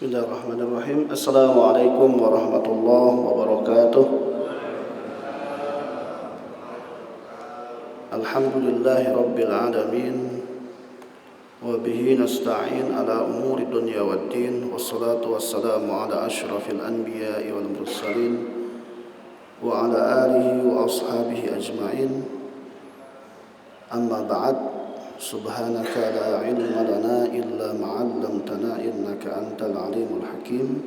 Bismillahirrahmanirrahim. Assalamualaikum warahmatullahi wabarakatuh. Alhamdulillahi rabbil alamin. Wa bihi nasta'in ala umuri dunya waddin. Wassalatu wassalamu ala asyrafil anbiya'i wal mursalin wa ala alihi wa ashabihi ajma'in. Amma ba'd. Subhanaka la ilma lana illa ma 'allamtana innaka antal alimul hakim.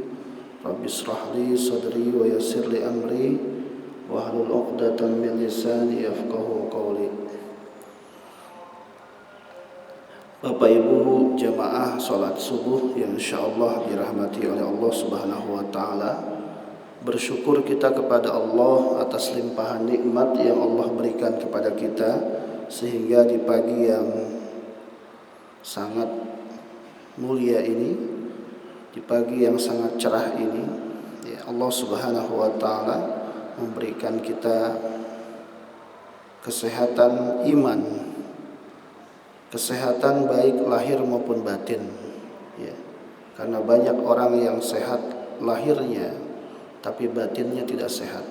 Rabbi ishrah li sadri wa yassir li amri wahlul 'uqdatam min lisani yafqahu qawli. Bapak Ibu jamaah salat subuh yang insyaallah dirahmati oleh Allah Subhanahu wa taala. Bersyukur kita kepada Allah atas limpahan nikmat yang Allah berikan kepada kita, sehingga di pagi yang sangat mulia ini, di pagi yang sangat cerah ini, ya Allah Subhanahu wa taala memberikan kita kesehatan iman, kesehatan baik lahir maupun batin, ya. Karena banyak orang yang sehat lahirnya tapi batinnya tidak sehat.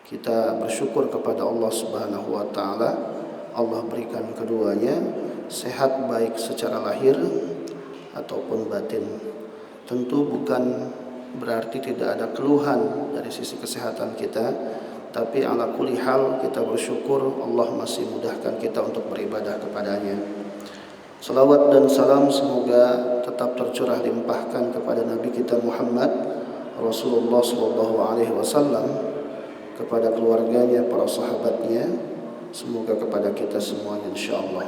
Kita bersyukur kepada Allah Subhanahu wa taala, Allah berikan keduanya sehat baik secara lahir ataupun batin. Tentu bukan berarti tidak ada keluhan dari sisi kesehatan kita, tapi ala kulli hal kita bersyukur Allah masih mudahkan kita untuk beribadah kepadanya. Salawat dan salam semoga tetap tercurah limpahkan kepada Nabi kita Muhammad Rasulullah SAW, kepada keluarganya, para sahabatnya, semoga kepada kita semuanya insyaallah.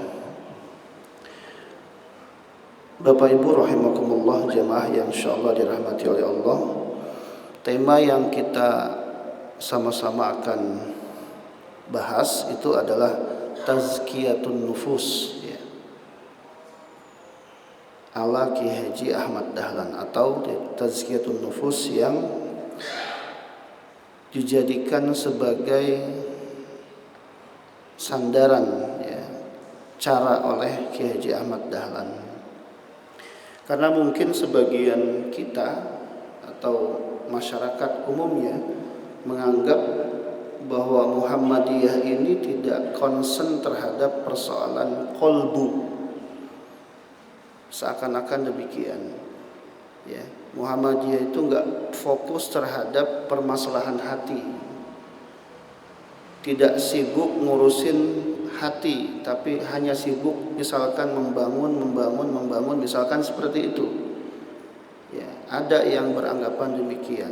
Bapak Ibu rahimakumullah, jemaah yang insyaallah dirahmati oleh Allah. Tema yang kita sama-sama akan bahas itu adalah tazkiyatun nufus, ya. Ala Ki Haji Ahmad Dahlan, atau tazkiyatun nufus yang dijadikan sebagai sandaran, ya, cara oleh Ki Haji Ahmad Dahlan. Karena mungkin sebagian kita atau masyarakat umumnya menganggap bahwa Muhammadiyah ini tidak concern terhadap persoalan qalbu. Seakan-akan demikian, ya. Muhammadiyah itu enggak fokus terhadap permasalahan hati, tidak sibuk ngurusin hati, tapi hanya sibuk misalkan membangun, misalkan seperti itu. Ya, ada yang beranggapan demikian.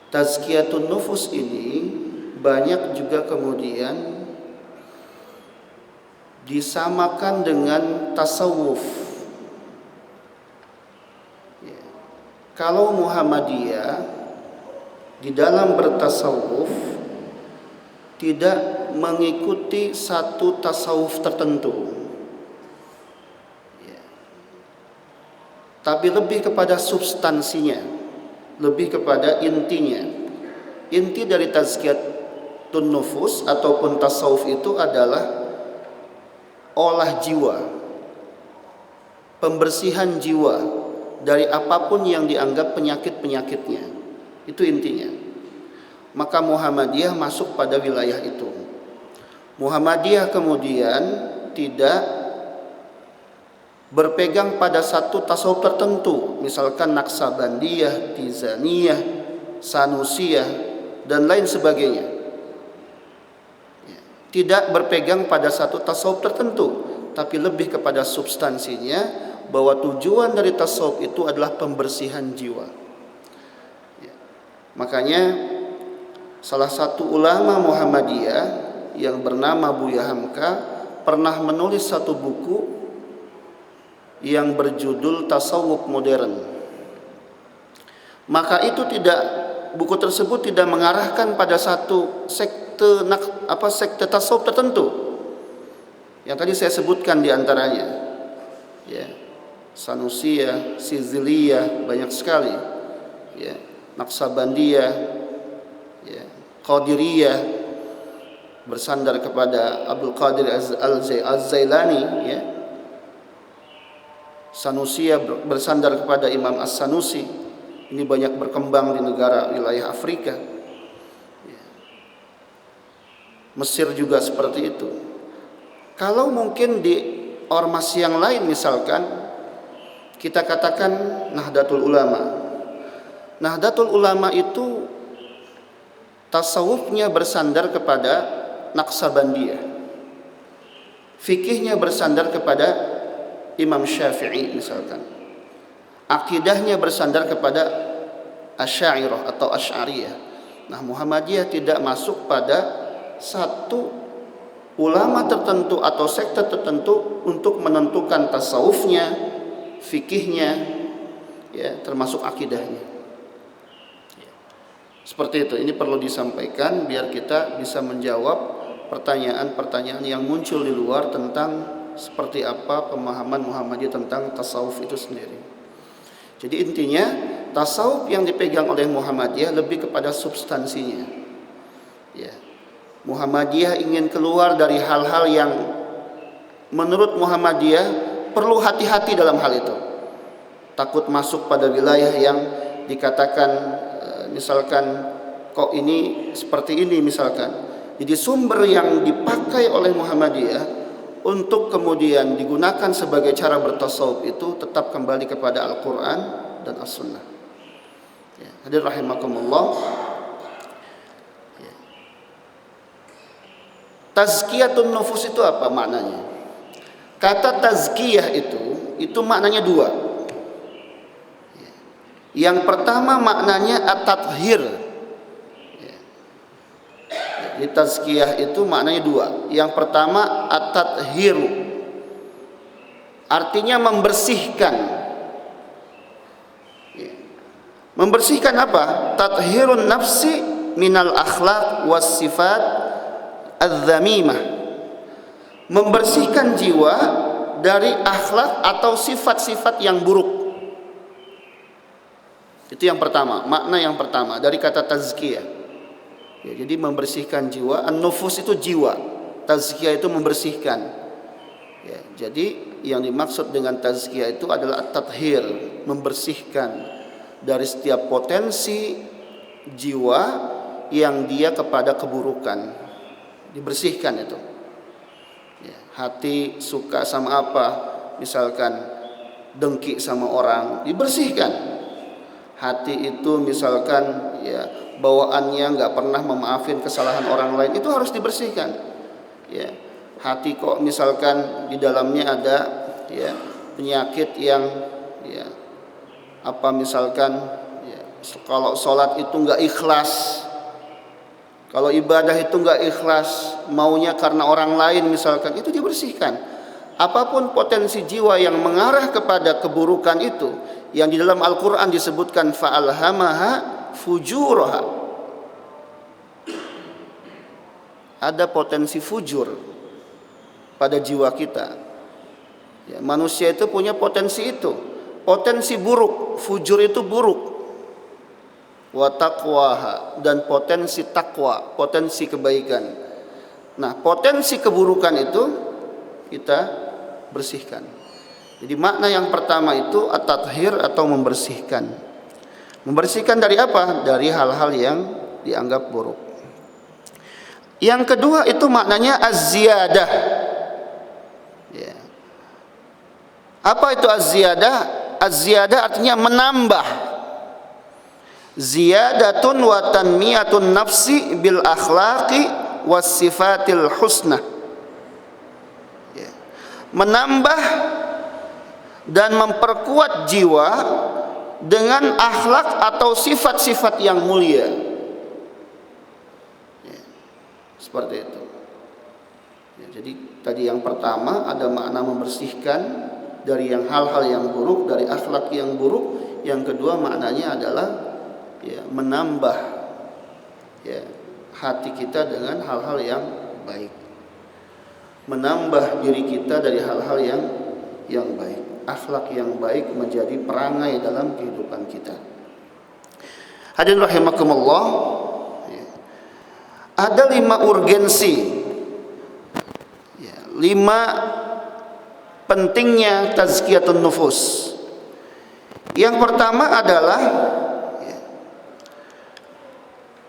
Tazkiyatun nufus ini banyak juga kemudian disamakan dengan tasawuf. Ya. Kalau Muhammadiyah di dalam bertasawuf tidak mengikuti satu tasawuf tertentu, ya, tapi lebih kepada substansinya, lebih kepada intinya. Inti dari tazkiyatun nufus ataupun tasawuf itu adalah olah jiwa, pembersihan jiwa dari apapun yang dianggap penyakit-penyakitnya. Itu intinya. Maka Muhammadiyah masuk pada wilayah itu. Muhammadiyah kemudian tidak berpegang pada satu tasawuf tertentu, misalkan Naqsabandiyah, Tizaniyah, Sanusiyah, dan lain sebagainya. Tidak berpegang pada satu tasawuf tertentu, tapi lebih kepada substansinya, bahwa tujuan dari tasawuf itu adalah pembersihan jiwa. Makanya salah satu ulama Muhammadiyah yang bernama Buya Hamka pernah menulis satu buku yang berjudul Tasawuf Modern. Maka itu buku tersebut tidak mengarahkan pada satu sekte tasawuf tertentu. Yang tadi saya sebutkan di antaranya, ya, Sanusiyah, Siziliyah, banyak sekali, ya, Naqsabandiyah, ya, Qadiriyah, bersandar kepada Abdul Qadir Az-Zailani, ya. Sanusiyah bersandar kepada Imam As-Sanusi. Ini banyak berkembang di negara wilayah Afrika. Mesir juga seperti itu. Kalau mungkin di ormas yang lain misalkan kita katakan Nahdlatul Ulama. Nahdlatul Ulama itu tasawufnya bersandar kepada Naqsabandiyah. Fikihnya bersandar kepada Imam Syafi'i misalkan. Akidahnya bersandar kepada Asy'ariyah atau Asy'ariyah. Nah, Muhammadiyah tidak masuk pada satu ulama tertentu atau sekte tertentu untuk menentukan tasawufnya, fikihnya, ya, termasuk akidahnya. Seperti itu. Ini perlu disampaikan biar kita bisa menjawab pertanyaan-pertanyaan yang muncul di luar tentang seperti apa pemahaman Muhammadiyah tentang tasawuf itu sendiri. Jadi intinya tasawuf yang dipegang oleh Muhammadiyah lebih kepada substansinya. Ya. Muhammadiyah ingin keluar dari hal-hal yang menurut Muhammadiyah perlu hati-hati dalam hal itu. Takut masuk pada wilayah yang dikatakan misalkan kok ini seperti ini misalkan. Jadi sumber yang dipakai oleh Muhammadiyah untuk kemudian digunakan sebagai cara bertasawuf itu tetap kembali kepada Al-Quran dan As-Sunnah. Ya, hadirin rahimakumullah. Ya. Tazkiyatun nufus itu apa maknanya? Kata tazkiyah itu maknanya dua. Ya. Yang pertama maknanya at-tathhir. Di tazkiyah itu maknanya dua. Yang pertama at-tathhiru, artinya membersihkan. Membersihkan apa? Tathhirun nafsi minal akhlaq was sifat adz-dzamimah. Membersihkan jiwa dari akhlak atau sifat-sifat yang buruk. Itu yang pertama, makna yang pertama dari kata tazkiyah. Ya, jadi membersihkan jiwa. An-nufus itu jiwa, tazkiyah itu membersihkan. Ya, jadi yang dimaksud dengan tazkiyah itu adalah at-tathhir, membersihkan dari setiap potensi jiwa yang dia kepada keburukan. Dibersihkan itu. Ya, hati suka sama apa, misalkan dengki sama orang, dibersihkan. Hati itu misalkan ya bawaannya nggak pernah memaafin kesalahan orang lain, itu harus dibersihkan. Ya, hati kok misalkan di dalamnya ada ya penyakit yang ya apa misalkan ya, kalau sholat itu nggak ikhlas, kalau ibadah itu nggak ikhlas, maunya karena orang lain misalkan, itu dibersihkan. Apapun potensi jiwa yang mengarah kepada keburukan itu, yang di dalam Al-Quran disebutkan fa'alhamaha fujuraha, ada potensi fujur pada jiwa kita. Ya, manusia itu punya potensi itu, potensi buruk, fujur itu buruk. Wa taqwaha, dan potensi takwa, potensi kebaikan. Nah, potensi keburukan itu kita bersihkan. Jadi makna yang pertama itu at-tathhir atau membersihkan. Membersihkan dari apa? Dari hal-hal yang dianggap buruk. Yang kedua itu maknanya az-ziyadah. Ya. Apa itu az-ziyadah? Az-ziyadah artinya menambah. Ziyadatun wa tanmiyatun nafsi bil akhlaqi was sifatil husna. Ya. Menambah dan memperkuat jiwa dengan akhlak atau sifat-sifat yang mulia. Ya, seperti itu. Ya, jadi tadi yang pertama ada makna membersihkan dari yang hal-hal yang buruk, dari akhlak yang buruk. Yang kedua maknanya adalah ya, menambah ya, hati kita dengan hal-hal yang baik, menambah diri kita dari hal-hal yang baik. Akhlak yang baik menjadi perangai dalam kehidupan kita. Hadirin rahimakumullah, ya. Ada 5 urgensi, ya, 5 pentingnya tazkiyatun nufus. Yang pertama adalah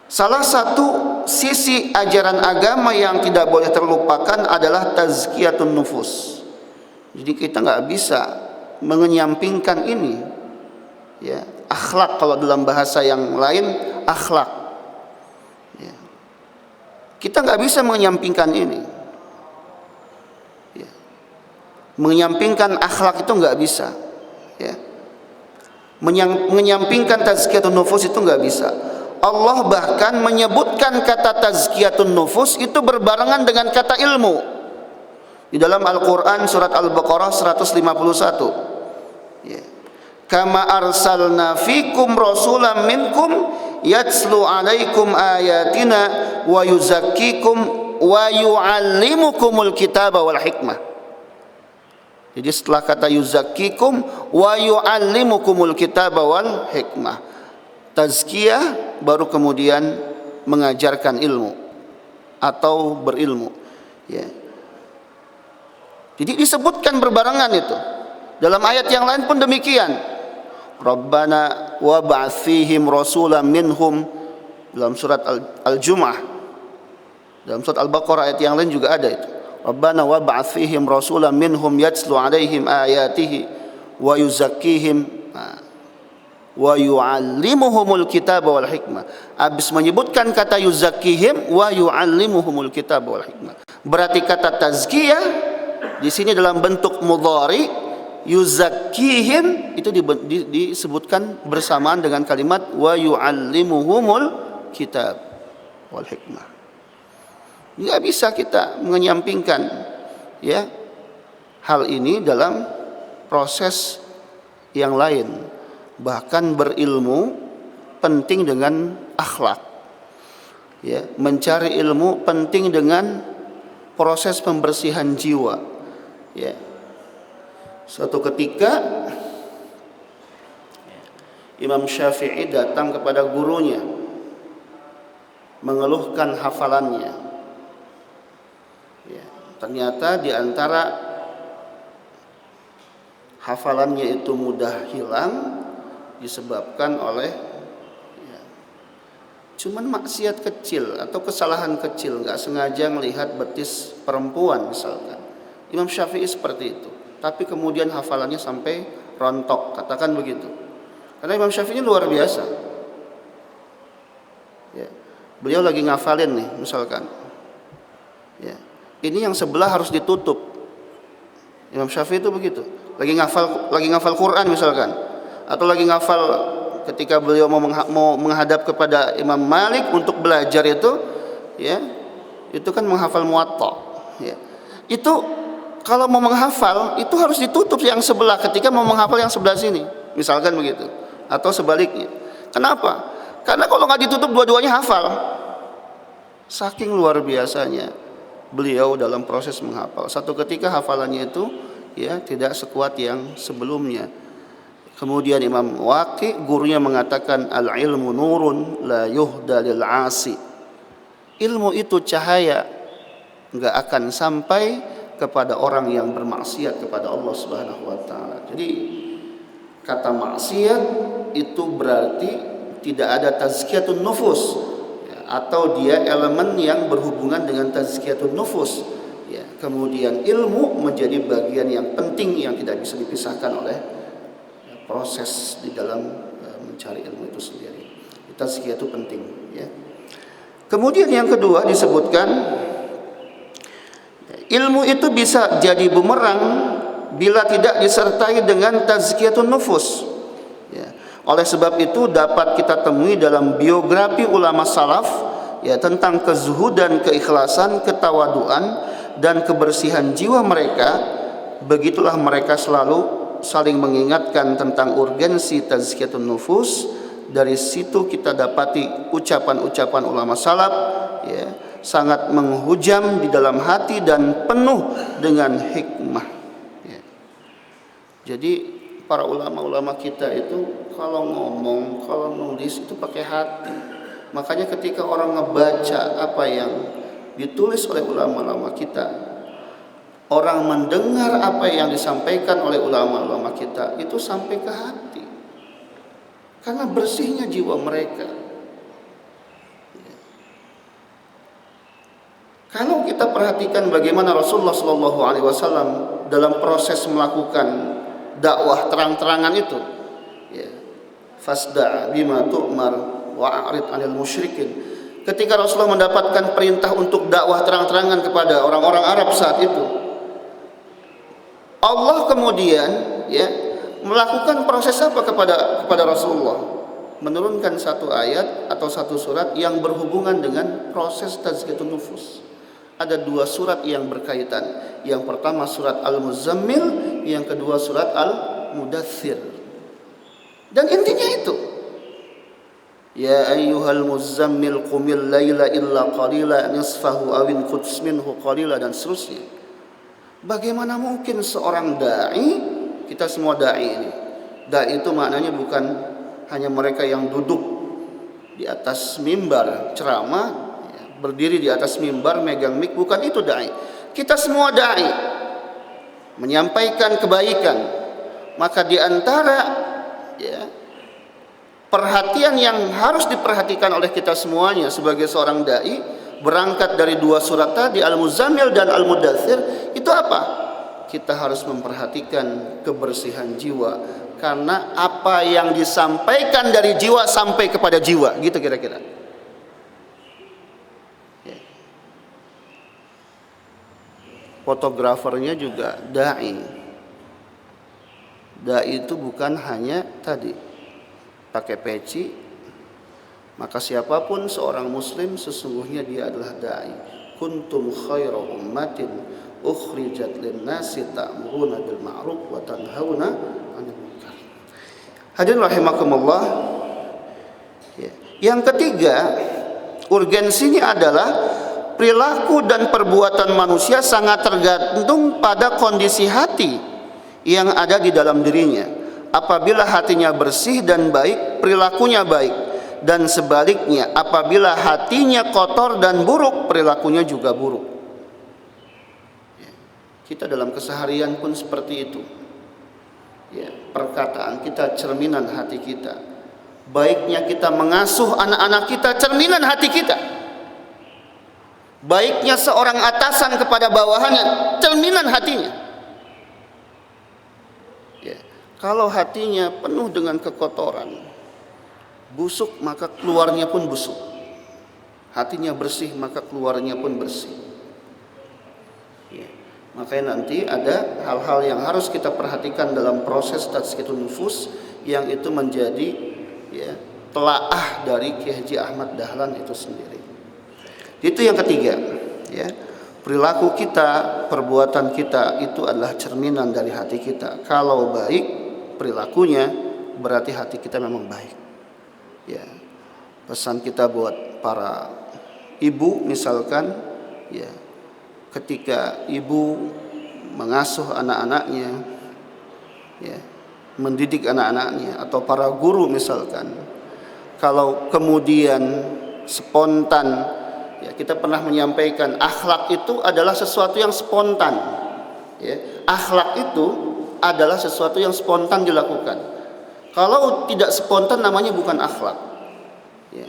salah satu sisi ajaran agama yang tidak boleh terlupakan adalah tazkiyatun nufus. Jadi kita nggak bisa mengenyampingkan ini, ya, akhlak, kalau dalam bahasa yang lain akhlak, ya. Kita nggak bisa mengenyampingkan ini, ya. Mengenyampingkan akhlak itu nggak bisa, ya. Menyampingkan tazkiyatun nufus itu nggak bisa. Allah bahkan menyebutkan kata tazkiyatun nufus itu berbarengan dengan kata ilmu di dalam Al-Quran surat Al-Baqarah 151, ya. Kama arsalna fikum rasulam minkum yatslu alaikum ayatina wa yuzakkikum wa yuallimukumul kitaba wal hikmah. Jadi setelah kata yuzakkikum wa yuallimukumul kitaba wal hikmah, tazkiyah baru kemudian mengajarkan ilmu atau berilmu, ya. Jadi disebutkan berbarengan itu. Dalam ayat yang lain pun demikian. Rabbana wab'ats fihim rasulan minhum, dalam surat Al-Jumu'ah. Dalam surat Al-Baqarah ayat yang lain juga ada itu. Rabbana wab'ats fihim rasulan minhum yatslu 'alaihim ayatihi wa yuzakkihim wa yu'allimuhumul kitaba wal hikmah. Habis menyebutkan kata yuzakkihim wa yu'allimuhumul kitaba wal hikmah, berarti kata tazkiyah di sini dalam bentuk mudhari, yuzakkihim itu disebutkan bersamaan dengan kalimat wa yu'allimuhumul kitab wal hikmah. Nggak bisa kita menyampingkan, ya, hal ini dalam proses yang lain. Bahkan berilmu penting dengan akhlak, ya. Mencari ilmu penting dengan proses pembersihan jiwa, ya. Suatu ketika Imam Syafi'i datang kepada gurunya mengeluhkan hafalannya, ya. Ternyata di antara hafalannya itu mudah hilang disebabkan oleh, ya, cuman maksiat kecil atau kesalahan kecil, nggak sengaja melihat betis perempuan misalkan. Imam Syafi'i seperti itu, tapi kemudian hafalannya sampai rontok, katakan begitu. Karena Imam Syafi'i luar biasa, ya. Beliau lagi ngafalin nih misalkan, ya, ini yang sebelah harus ditutup. Imam Syafi'i itu begitu, lagi ngafal Quran misalkan, atau lagi ngafal ketika beliau mau menghadap kepada Imam Malik untuk belajar itu, ya, itu kan menghafal Muwatta, ya. Itu kalau mau menghafal itu harus ditutup yang sebelah ketika mau menghafal yang sebelah sini, misalkan begitu, atau sebaliknya. Kenapa? Karena kalau nggak ditutup dua-duanya hafal. Saking luar biasanya beliau dalam proses menghafal. Satu ketika hafalannya itu, ya, tidak sekuat yang sebelumnya. Kemudian Imam Waqi gurunya mengatakan al-ilmu nurun la yuhda lil 'asi. Ilmu itu cahaya, enggak akan sampai kepada orang yang bermaksiat kepada Allah Subhanahu wa taala. Jadi kata maksiat itu berarti tidak ada tazkiyatun nufus, ya, atau dia elemen yang berhubungan dengan tazkiyatun nufus, ya. Kemudian ilmu menjadi bagian yang penting yang tidak bisa dipisahkan oleh proses di dalam mencari ilmu itu sendiri. Tazkiyah itu penting, ya. Kemudian yang kedua disebutkan ilmu itu bisa jadi bumerang bila tidak disertai dengan tazkiyatun nufus, ya. Oleh sebab itu dapat kita temui dalam biografi ulama salaf, ya, tentang kezuhudan, keikhlasan, ketawaduan dan kebersihan jiwa mereka. Begitulah mereka selalu saling mengingatkan tentang urgensi tazkiyatun nufus. Dari situ kita dapati ucapan-ucapan ulama salaf, ya, sangat menghujam di dalam hati dan penuh dengan hikmah, ya. Jadi para ulama-ulama kita itu kalau ngomong, kalau nulis itu pakai hati. Makanya ketika orang ngebaca apa yang ditulis oleh ulama-ulama kita, orang mendengar apa yang disampaikan oleh ulama-ulama kita itu sampai ke hati, karena bersihnya jiwa mereka. Kalau kita perhatikan bagaimana Rasulullah SAW dalam proses melakukan dakwah terang-terangan itu, ya, fasda' bima tu'mar wa'arid 'anil musyrikin. Ketika Rasulullah mendapatkan perintah untuk dakwah terang-terangan kepada orang-orang Arab saat itu, Allah kemudian ya melakukan proses apa kepada Rasulullah? Menurunkan satu ayat atau satu surat yang berhubungan dengan proses tazkiyatun nufus. Ada 2 surat yang berkaitan. Yang pertama surat Al-Muzammil, yang kedua surat Al-Mudaththir. Dan intinya itu, ya ayyuhal muzammil qumil laila illa qalila nisfahu aw inqus minhu qalila, dan seterusnya. Bagaimana mungkin seorang dai, kita semua dai ini. Dai itu maknanya bukan hanya mereka yang duduk di atas mimbar ceramah, berdiri di atas mimbar megang mik, bukan itu dai. Kita semua dai, menyampaikan kebaikan. Maka di antara ya perhatian yang harus diperhatikan oleh kita semuanya sebagai seorang dai, berangkat dari 2 surat tadi, Al-Muzammil dan Al-Mudaththir, itu apa? Kita harus memperhatikan kebersihan jiwa, karena apa yang disampaikan dari jiwa sampai kepada jiwa, gitu kira-kira. Fotografernya juga dai. Dai itu bukan hanya tadi pakai peci, maka siapapun seorang muslim sesungguhnya dia adalah dai. Kuntum khaira ummatin ukhrijat lin-nasi ta'muruna bil ma'ruf wa tanhauna 'anil munkar. Hadirin rahimakumullah. Yang ketiga, urgensinya adalah perilaku dan perbuatan manusia sangat tergantung pada kondisi hati yang ada di dalam dirinya. Apabila hatinya bersih dan baik, perilakunya baik, dan sebaliknya apabila hatinya kotor dan buruk, perilakunya juga buruk. Kita dalam keseharian pun seperti itu. Ya, perkataan kita cerminan hati kita. Baiknya kita mengasuh anak-anak kita, cerminan hati kita. Baiknya seorang atasan kepada bawahannya, cerminan hatinya. Ya, kalau hatinya penuh dengan kekotoran, busuk, maka keluarnya pun busuk. Hatinya bersih, maka keluarnya pun bersih. Ya, makanya nanti ada hal-hal yang harus kita perhatikan dalam proses tazkiyatun nufus, yang itu menjadi ya telaah dari Kiai Haji Ahmad Dahlan itu sendiri. Itu yang ketiga, ya. Perilaku kita, perbuatan kita itu adalah cerminan dari hati kita. Kalau baik perilakunya, berarti hati kita memang baik. Ya. Pesan kita buat para ibu misalkan, ya. Ketika ibu mengasuh anak-anaknya, ya, mendidik anak-anaknya, atau para guru misalkan, kalau kemudian spontan, ya, kita pernah menyampaikan akhlak itu adalah sesuatu yang spontan. Ya, akhlak itu adalah sesuatu yang spontan dilakukan. Kalau tidak spontan namanya bukan akhlak. Ya.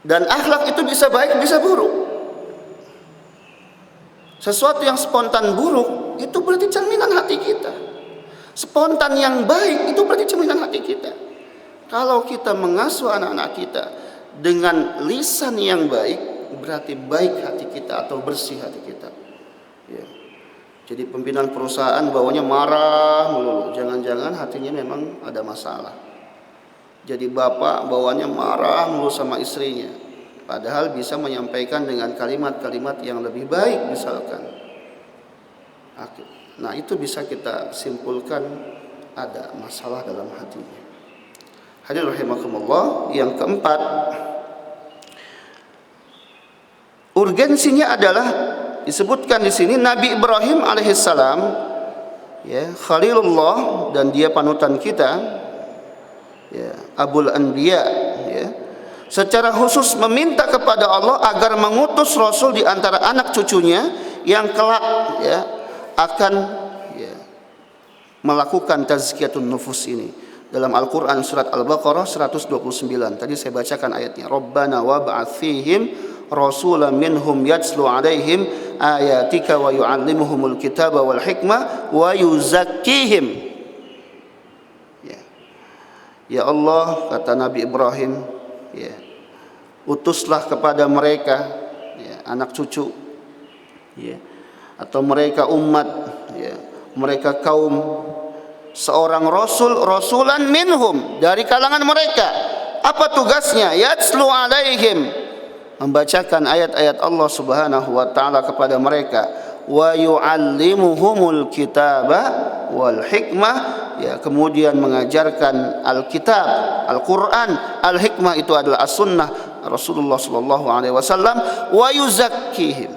Dan akhlak itu bisa baik, bisa buruk. Sesuatu yang spontan buruk itu berarti cerminan hati kita. Spontan yang baik itu berarti cerminan hati kita. Kalau kita mengasuh anak-anak kita dengan lisan yang baik, berarti baik hati kita atau bersih hati kita. Ya. Jadi pimpinan perusahaan bawanya marah melulu, jangan-jangan hatinya memang ada masalah. Jadi bapak bawanya marah melulu sama istrinya, padahal bisa menyampaikan dengan kalimat-kalimat yang lebih baik misalkan. Nah, itu bisa kita simpulkan ada masalah dalam hatinya. Hadirin rahimakumullah. Yang keempat, urgensinya adalah disebutkan di sini Nabi Ibrahim alaihissalam, ya, Khalilullah, dan dia panutan kita, ya, Abul Anbiya, ya, secara khusus meminta kepada Allah agar mengutus Rasul di antara anak cucunya yang kelak, ya, akan melakukan tazkiyatun nufus ini. Dalam Al-Quran surat Al-Baqarah 129, tadi saya bacakan ayatnya, Rabbana wab'ats fihim rasulan minhum yatslu alaihim ayatika wa yu'allimuhumul kitaba wal hikmah wa yuzakkihim. Ya Allah, kata Nabi Ibrahim, utuslah kepada mereka, anak cucu, atau mereka umat, mereka kaum, seorang rasulan minhum, dari kalangan mereka. Apa tugasnya? Yatslu alaihim, membacakan ayat-ayat Allah Subhanahu wa taala kepada mereka, wa yu'allimuhumul kitaba wal hikmah, kemudian mengajarkan Alkitab, Al-Quran, Al-Hikmah itu adalah As-Sunnah Rasulullah sallallahu alaihi wasallam, wa yuzakkihim,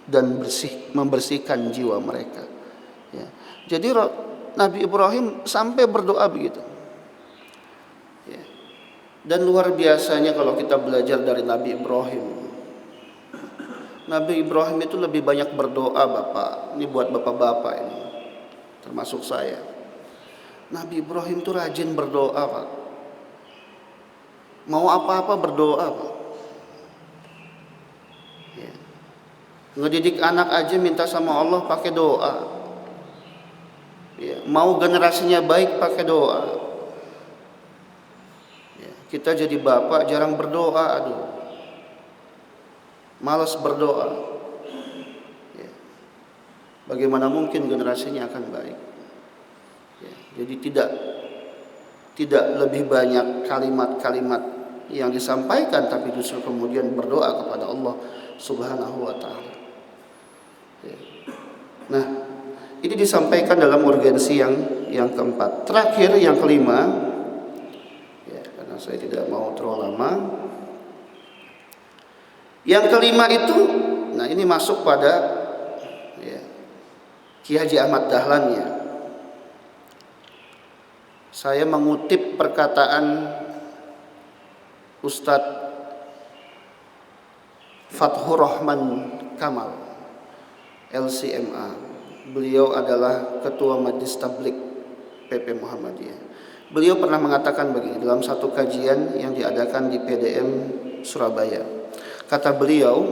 dan membersihkan jiwa mereka. Jadi Nabi Ibrahim sampai berdoa begitu. Dan luar biasanya kalau kita belajar dari Nabi Ibrahim. Nabi Ibrahim itu lebih banyak berdoa, Bapak. Ini buat bapak-bapak ini, termasuk saya. Nabi Ibrahim itu rajin berdoa, Pak. Mau apa-apa berdoa, Pak. Ngedidik anak aja minta sama Allah pakai doa. Mau generasinya baik pakai doa. Kita jadi bapak jarang berdoa, aduh, malas berdoa. Bagaimana mungkin generasinya akan baik? Jadi tidak lebih banyak kalimat-kalimat yang disampaikan, tapi justru kemudian berdoa kepada Allah Subhanahu wa taala. Nah, ini disampaikan dalam urgensi yang keempat. Terakhir, yang kelima, karena saya tidak mau terlalu lama. Yang kelima itu, nah ini masuk pada Ki Haji Ahmad Dahlan ya. Saya mengutip perkataan Ustadz Fathur Rahman Kamal, LCMA. Beliau adalah Ketua Majelis Tabligh PP Muhammadiyah. Beliau pernah mengatakan begini dalam satu kajian yang diadakan di PDM Surabaya. Kata beliau,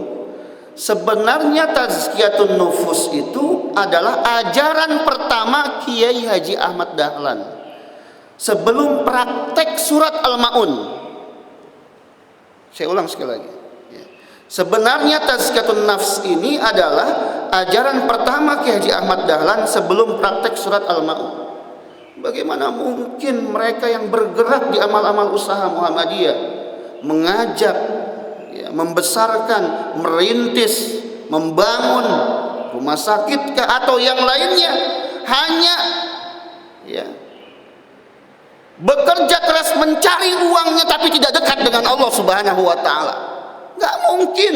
sebenarnya tazkiyatun nufus itu adalah ajaran pertama Kiai Haji Ahmad Dahlan sebelum praktek surat Al-Maun. Saya ulang sekali lagi. Sebenarnya tazkiyatun nafs ini adalah ajaran pertama Kiai Haji Ahmad Dahlan sebelum praktek surat Al-Maun. Bagaimana mungkin mereka yang bergerak di amal-amal usaha Muhammadiyah, mengajak, membesarkan, merintis, membangun rumah sakit atau yang lainnya, hanya bekerja keras mencari uangnya tapi tidak dekat dengan Allah Subhanahu wa taala. Enggak mungkin.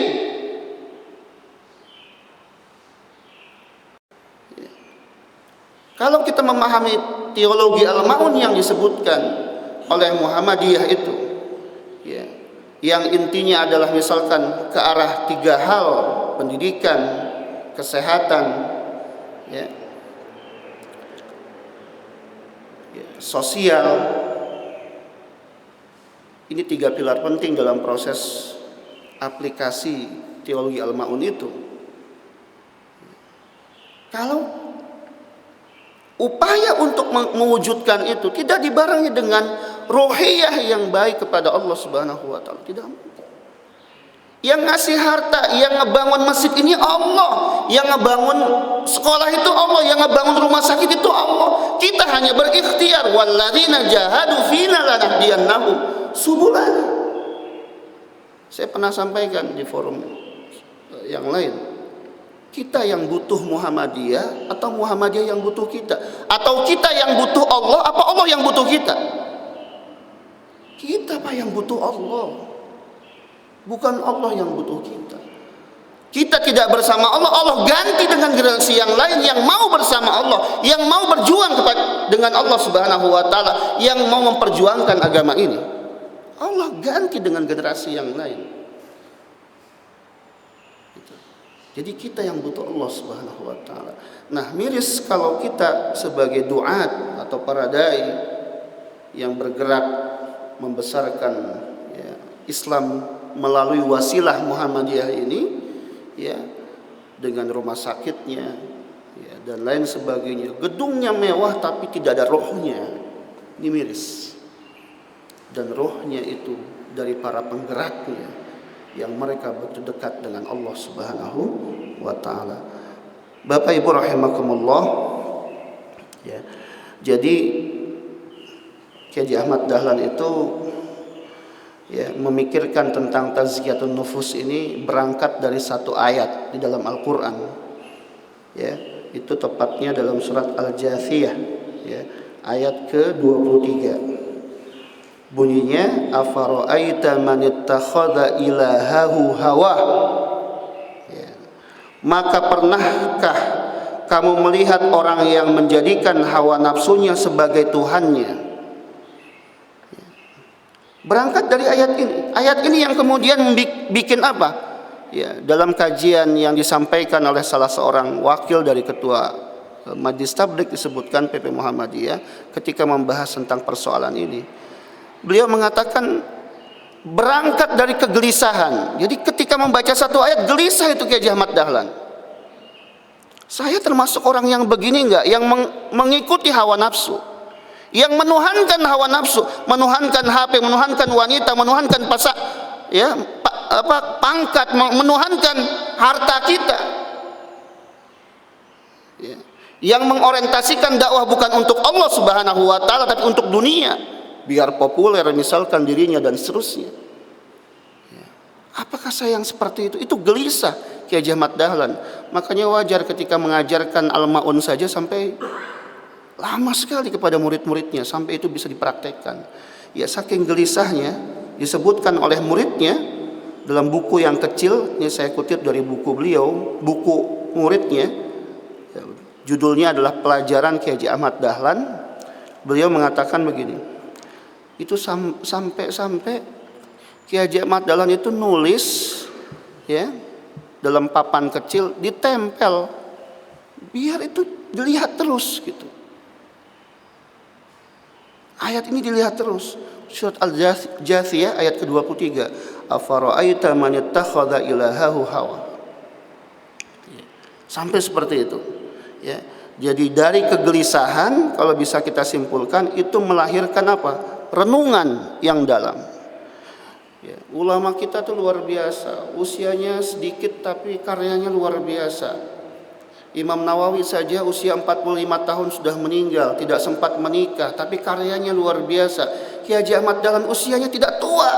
Kalau kita memahami teologi Al-Maun yang disebutkan oleh Muhammadiyah itu, yang intinya adalah misalkan ke arah 3 hal: pendidikan, kesehatan, sosial. Ini 3 pilar penting dalam proses aplikasi teologi Al-Maun itu. Kalau upaya untuk mewujudkan itu tidak dibarengi dengan rohiyah yang baik kepada Allah Subhanahu wa taala, tidak mungkin. Yang ngasih harta, yang ngebangun masjid ini Allah, yang ngebangun sekolah itu Allah, yang ngebangun rumah sakit itu Allah. Kita hanya berikhtiar, walladzina jahadu fina lanahdiyannahum subulana. Saya pernah sampaikan di forum yang lain. Kita yang butuh Muhammadiyah atau Muhammadiyah yang butuh kita? Atau kita yang butuh Allah apa Allah yang butuh kita? Kita Pak yang butuh Allah, bukan Allah yang butuh kita. Kita tidak bersama Allah, Allah ganti dengan generasi yang lain yang mau bersama Allah, yang mau berjuang dengan Allah Subhanahu wa taala, yang mau memperjuangkan agama ini. Allah ganti dengan generasi yang lain. Jadi kita yang butuh Allah Subhanahu wa taala. Nah, miris kalau kita sebagai duat atau para dai yang bergerak membesarkan ya, Islam melalui wasilah Muhammadiyah ini ya, dengan rumah sakitnya ya, dan lain sebagainya. Gedungnya mewah tapi tidak ada rohnya. Ini miris. Dan rohnya itu dari para penggeraknya yang mereka betul dekat dengan Allah Subhanahu wa taala. Bapak Ibu rahimakumullah ya. Jadi Kiai Ahmad Dahlan itu ya memikirkan tentang tazkiyatun nufus ini berangkat dari satu ayat di dalam Al-Qur'an. Ya, itu tepatnya dalam surat Al-Jathiyah ya, ayat ke-23. Bunyinya afara'aita man ittakhadha ilahahu hawa ya. Maka pernahkah kamu melihat orang yang menjadikan hawa nafsunya sebagai tuhannya ya. Berangkat dari ayat ini yang kemudian bikin apa ya, dalam kajian yang disampaikan oleh salah seorang wakil dari ketua Majlis Tabligh disebutkan PP Muhammadiyah ketika membahas tentang persoalan ini. Beliau mengatakan berangkat dari kegelisahan. Jadi ketika membaca satu ayat gelisah itu Kiai Ahmad Dahlan. Saya termasuk orang yang begini enggak, yang mengikuti hawa nafsu, yang menuhankan hawa nafsu, menuhankan HP, menuhankan wanita, menuhankan ya, pangkat, menuhankan harta kita. Ya. Yang mengorientasikan dakwah bukan untuk Allah Subhanahu wa taala tapi untuk dunia. Biar populer misalkan dirinya dan seterusnya ya. Apakah saya yang seperti itu? Itu gelisah Kiai Ahmad Dahlan. Makanya wajar ketika mengajarkan Al-Ma'un saja sampai lama sekali kepada murid-muridnya sampai itu bisa dipraktekkan ya. Saking gelisahnya disebutkan oleh muridnya dalam buku yang kecil, ini saya kutip dari buku beliau, buku muridnya ya, judulnya adalah Pelajaran Kiai Ahmad Dahlan. Beliau mengatakan begini, itu sampai Kiai Ahmad Dahlan itu nulis ya dalam papan kecil, ditempel biar itu dilihat terus gitu. Ayat ini dilihat terus. Surat Al-Jathiyah ayat ke-23. Afara'aita man ittakhadha ilahahu hawa. Sampai seperti itu ya. Jadi dari kegelisahan kalau bisa kita simpulkan itu melahirkan apa? Renungan yang dalam ya. Ulama kita tuh luar biasa, usianya sedikit tapi karyanya luar biasa. Imam Nawawi saja usia 45 tahun sudah meninggal, tidak sempat menikah tapi karyanya luar biasa. Kiai Ahmad Dahlan usianya tidak tua,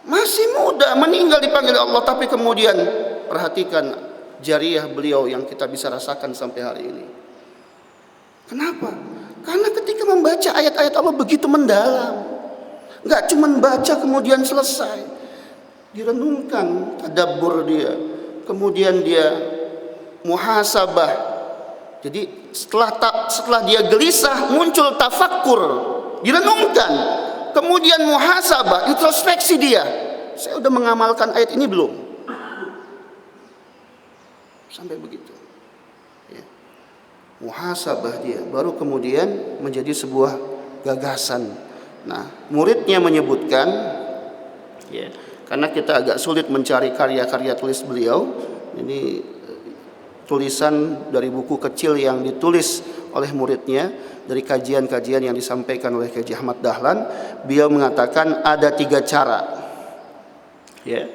masih muda, meninggal dipanggil Allah, tapi kemudian perhatikan jariah beliau yang kita bisa rasakan sampai hari ini. Kenapa? Karena ketika membaca ayat-ayat Allah begitu mendalam, nggak cuma baca kemudian selesai, direnungkan, tadabbur dia, kemudian dia muhasabah. Jadi setelah dia gelisah muncul tafakkur, direnungkan, kemudian muhasabah, introspeksi dia. Saya udah mengamalkan ayat ini belum? Sampai begitu. Muhasabah dia, baru kemudian menjadi sebuah gagasan. Nah, muridnya menyebutkan ya, karena kita agak sulit mencari karya-karya tulis beliau, ini tulisan dari buku kecil yang ditulis oleh muridnya, dari kajian-kajian yang disampaikan oleh Kiai Ahmad Dahlan. Beliau mengatakan ada 3 cara ya,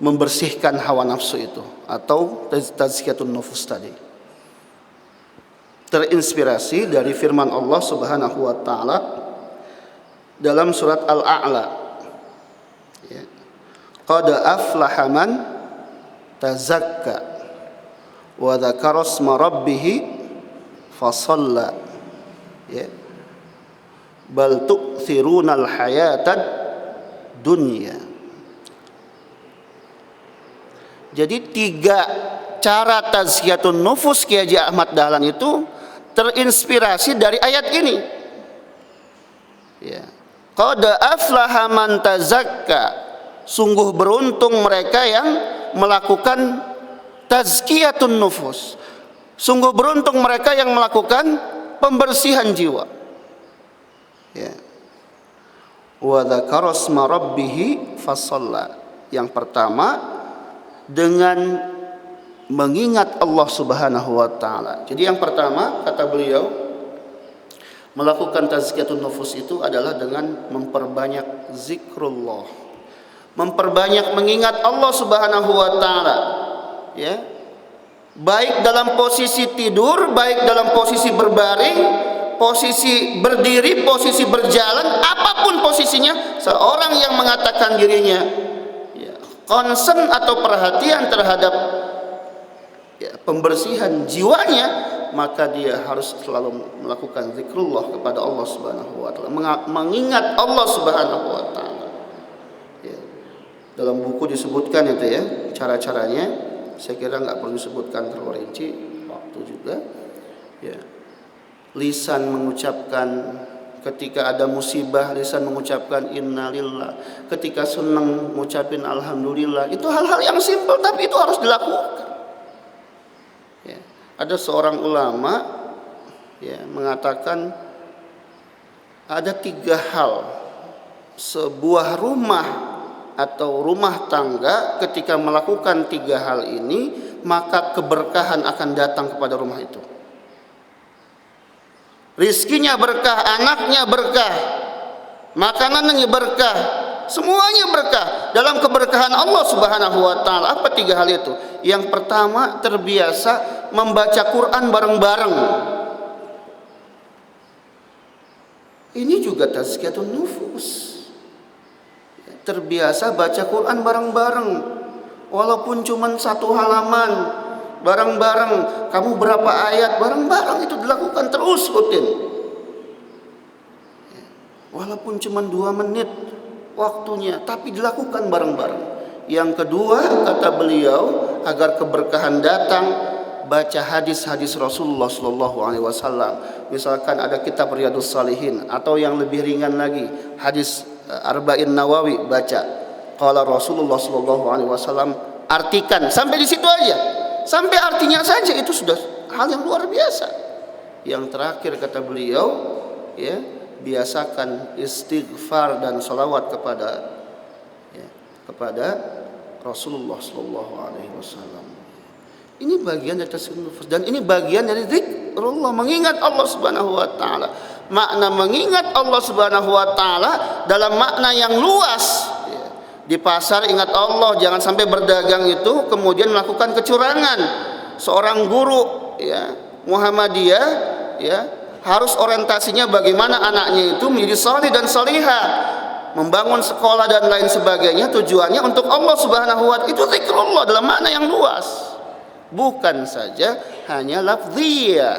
membersihkan hawa nafsu itu atau tazkiyatun nufus tadi. Terinspirasi dari firman Allah Subhanahu wa taala dalam surat Al-A'la ya. Qad aflaha man tazakka wa dzakara isma rabbih fasalla ya. Bal tu'thirunal hayatad dunya. Jadi 3 cara tazkiyatun nufus Kiai Ahmad Dahlan itu terinspirasi dari ayat ini ya. Qad aflaha man tazakka, sungguh beruntung mereka yang melakukan tazkiyatun nufus. Sungguh beruntung mereka yang melakukan pembersihan jiwa. Ya. Wa dzakara asma rabbih fasalla. Yang pertama dengan mengingat Allah Subhanahu wa taala. Jadi yang pertama kata beliau melakukan tazkiyatun nufus itu adalah dengan memperbanyak zikrullah. Memperbanyak mengingat Allah Subhanahu wa taala. Ya. Baik dalam posisi tidur, baik dalam posisi berbaring, posisi berdiri, posisi berjalan, apapun posisinya, seorang yang mengatakan dirinya ya, concern atau perhatian terhadap ya, pembersihan jiwanya, maka dia harus selalu melakukan zikrullah kepada Allah Subhanahu wa taala, mengingat Allah Subhanahu wa taala. Ya. Dalam buku disebutkan itu ya, cara-caranya. Saya kira nggak perlu disebutkan terlalu rinci, waktu juga. Ya. Lisan mengucapkan ketika ada musibah, lisan mengucapkan innalillah. Ketika senang mengucapin alhamdulillah. Itu hal-hal yang simpel tapi itu harus dilakukan. Ya. Ada seorang ulama ya, mengatakan ada 3 hal sebuah rumah atau rumah tangga ketika melakukan 3 hal ini, maka keberkahan akan datang kepada rumah itu. Rizkinya berkah, anaknya berkah, makanannya berkah, semuanya berkah dalam keberkahan Allah Subhanahu wa taala. Apa 3 hal itu? Yang pertama, terbiasa membaca Quran bareng-bareng. Ini juga tazkiyatun nufus. Terbiasa baca Quran bareng-bareng, walaupun cuma 1 halaman bareng-bareng. Kamu berapa ayat bareng-bareng, itu dilakukan terus rutin, walaupun cuma 2 menit waktunya, tapi dilakukan bareng-bareng. Yang kedua kata beliau, agar keberkahan datang, baca hadis-hadis Rasulullah SAW. Misalkan ada kitab Riyadhus Shalihin, atau yang lebih ringan lagi hadis Arba'in Nawawi, baca qala Rasulullah SAW, artikan sampai di situ aja, sampai artinya saja, itu sudah hal yang luar biasa. Yang terakhir kata beliau ya, biasakan istighfar dan salawat kepada Rasulullah SAW. Ini bagian dari tasawuf dan ini bagian dari zikrullah, mengingat Allah Subhanahu wa taala. Makna mengingat Allah Subhanahu wa taala dalam makna yang luas. Di pasar ingat Allah, jangan sampai berdagang itu kemudian melakukan kecurangan. Seorang guru ya, Muhammadiyah ya, harus orientasinya bagaimana anaknya itu menjadi salih dan salihah, membangun sekolah dan lain sebagainya, tujuannya untuk Allah Subhanahu wa taala. Itu zikrullah dalam makna yang luas. Bukan saja hanya lafziyah,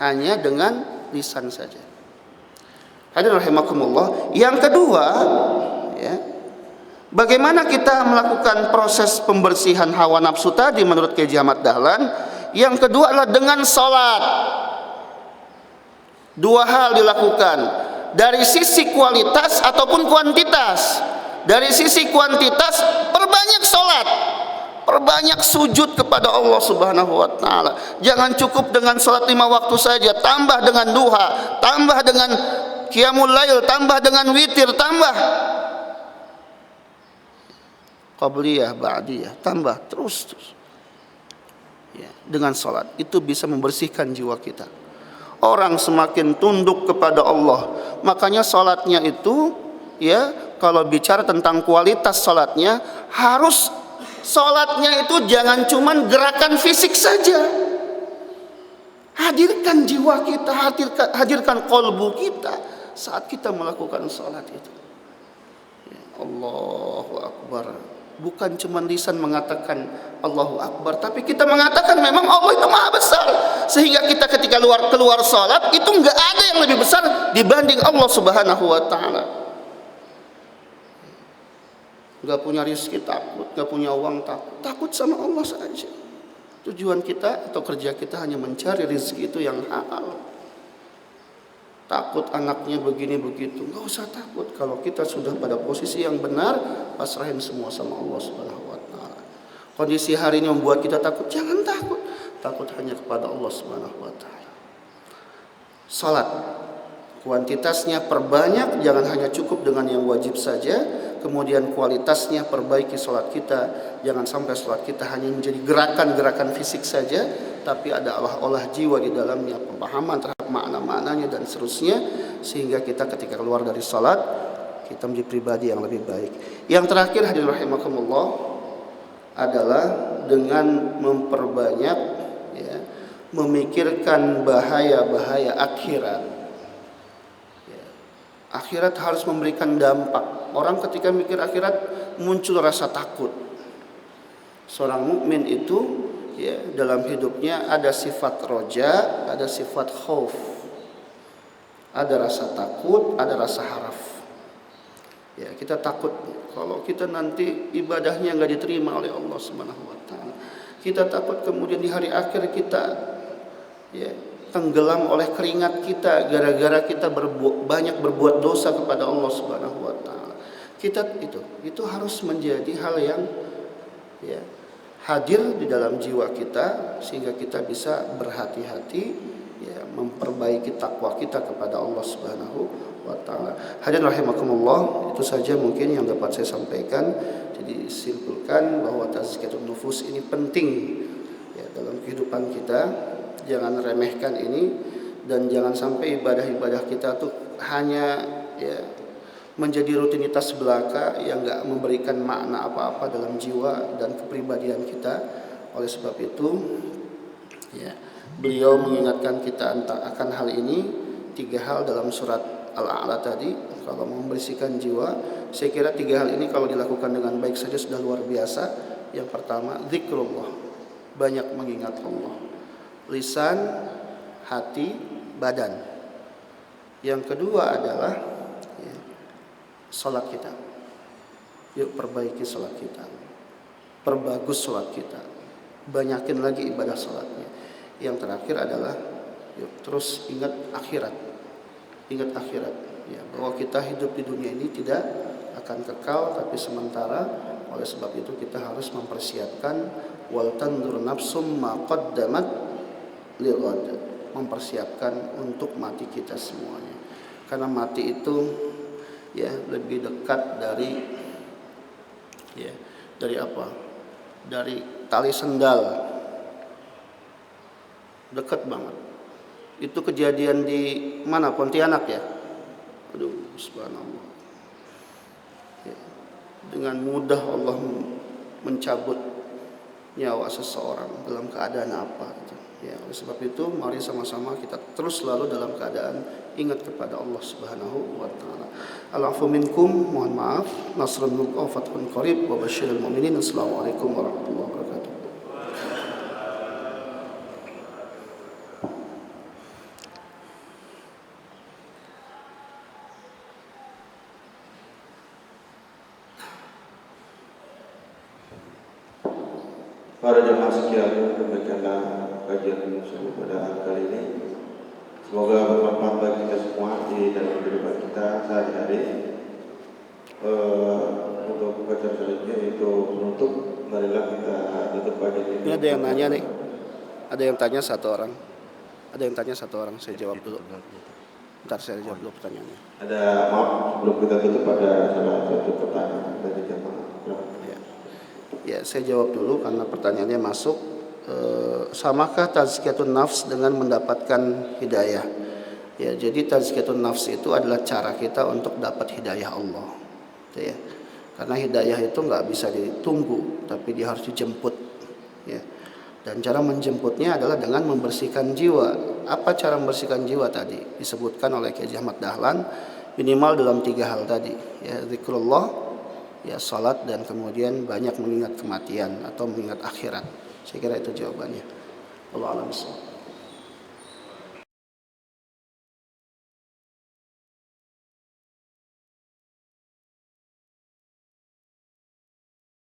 hanya dengan lisan saja. Hadirin rahimakumullah. Yang kedua, ya, bagaimana kita melakukan proses pembersihan hawa nafsu tadi menurut Kiai Ahmad Dahlan? Yang kedua adalah dengan salat. 2 hal dilakukan, dari sisi kualitas ataupun kuantitas. Dari sisi kuantitas, perbanyak salat, perbanyak sujud kepada Allah Subhanahu wa taala. Jangan cukup dengan salat 5 waktu saja, tambah dengan duha, tambah dengan qiyamul lail, tambah dengan witir, tambah qabliyah, ba'diyah, tambah terus. Ya, dengan salat itu bisa membersihkan jiwa kita. Orang semakin tunduk kepada Allah, makanya salatnya itu ya, kalau bicara tentang kualitas salatnya, harus salatnya itu jangan cuman gerakan fisik saja. Hadirkan jiwa kita, hadirkan kolbu kita saat kita melakukan salat itu. Ya, Allahu Akbar. Bukan cuma lisan mengatakan Allahu Akbar, tapi kita mengatakan memang Allah itu maha besar, sehingga kita ketika keluar salat itu nggak ada yang lebih besar dibanding Allah Subhanahu wa taala. Nggak punya rezeki takut, nggak punya uang takut sama Allah saja. Tujuan kita atau kerja kita hanya mencari rezeki itu yang halal. Takut anaknya begini begitu, nggak usah takut. Kalau kita sudah pada posisi yang benar, pasrahin semua sama Allah Subhanahu wa taala. Kondisi hari ini membuat kita takut, jangan takut. Takut hanya kepada Allah Subhanahu wa taala. Salat kuantitasnya perbanyak, jangan hanya cukup dengan yang wajib saja. Kemudian kualitasnya perbaiki salat kita, jangan sampai salat kita hanya menjadi gerakan-gerakan fisik saja, tapi ada olah jiwa di dalamnya, pemahaman terhadap makna-maknanya dan seterusnya, sehingga kita ketika keluar dari salat kita menjadi pribadi yang lebih baik. Yang terakhir hadirin rahimakumullah adalah dengan memperbanyak ya, memikirkan bahaya-bahaya akhirat. Ya, akhirat harus memberikan dampak. Orang ketika mikir akhirat muncul rasa takut. Seorang mukmin itu ya, dalam hidupnya ada sifat roja, ada sifat khauf. Ada rasa takut, ada rasa haraf. Ya, kita takut kalau kita nanti ibadahnya enggak diterima oleh Allah Subhanahu wa taala. Kita takut kemudian di hari akhir kita ya, tenggelam oleh keringat kita gara-gara kita banyak berbuat dosa kepada Allah Subhanahu wa taala. Kita itu harus menjadi hal yang ya, hadir di dalam jiwa kita sehingga kita bisa berhati-hati ya, memperbaiki takwa kita kepada Allah Subhanahu wa taala. Hadirin rahimakumullah, itu saja mungkin yang dapat saya sampaikan. Jadi simpulkan bahwa tazkiyatun nufus ini penting ya, dalam kehidupan kita. Jangan remehkan ini dan jangan sampai ibadah-ibadah kita tuh hanya ya, menjadi rutinitas belaka yang enggak memberikan makna apa-apa dalam jiwa dan kepribadian kita. Oleh sebab itu ya, beliau mengingatkan kita akan hal ini, 3 hal dalam surat Al-A'la tadi. Kalau membersihkan jiwa, saya kira 3 hal ini kalau dilakukan dengan baik saja sudah luar biasa. Yang pertama, zikrullah, banyak mengingat Allah. Lisan, hati, badan. Yang kedua adalah ya, salat kita. Yuk perbaiki salat kita, perbagus salat kita, banyakin lagi ibadah salatnya. Yang terakhir adalah yuk terus ingat akhirat. Ingat akhirat ya, bahwa kita hidup di dunia ini tidak akan kekal tapi sementara. Oleh sebab itu kita harus mempersiapkan wal tandur nafsum ma qaddamat lighad, mempersiapkan untuk mati kita semuanya. Karena mati itu ya lebih dekat dari ya, dari apa? Dari tali sendal. Dekat banget. Itu kejadian di mana? Pontianak ya. Aduh, subhanallah. Ya, dengan mudah Allah mencabut nyawa seseorang dalam keadaan apa gitu. Ya, oleh sebab itu mari sama-sama kita terus selalu dalam keadaan ingat kepada Allah Subhanahu wa taala. Al-'afwu minkum, mohon maaf. Nasrun minkum wa fathun qarib wa basyiril mu'minin. Assalamualaikum warahmatullahi wabarakatuh. Para jemaah sekalian, demikianlah kajian pada kali ini. Semoga bermanfaat bagi kita semua di dalam kehidupan kita sehari-hari. Untuk bacaan selanjutnya yaitu penutup, marilah kita tutup kajian ini. Ini ada yang nanya nih. Ada yang tanya satu orang. Ada yang tanya satu orang, saya jawab dulu. Bentar saya jawab dulu pertanyaannya. Ada, maaf, sebelum kita tutup ada salah satu pertanyaan dari jemaah. Ya, saya jawab dulu karena pertanyaannya masuk. Samakah tazkiyatun nafs dengan mendapatkan hidayah? Ya, jadi tazkiyatun nafs itu adalah cara kita untuk dapat hidayah Allah. Ya, karena hidayah itu nggak bisa ditunggu, tapi dia harus dijemput. Ya, dan cara menjemputnya adalah dengan membersihkan jiwa. Apa cara membersihkan jiwa tadi? Disebutkan oleh Kiai Ahmad Dahlan minimal dalam 3 hal tadi. Ya, zikrullah, ya salat, dan kemudian banyak mengingat kematian atau mengingat akhirat. Saya kira itu jawabannya. Wallahu a'lam bishawab.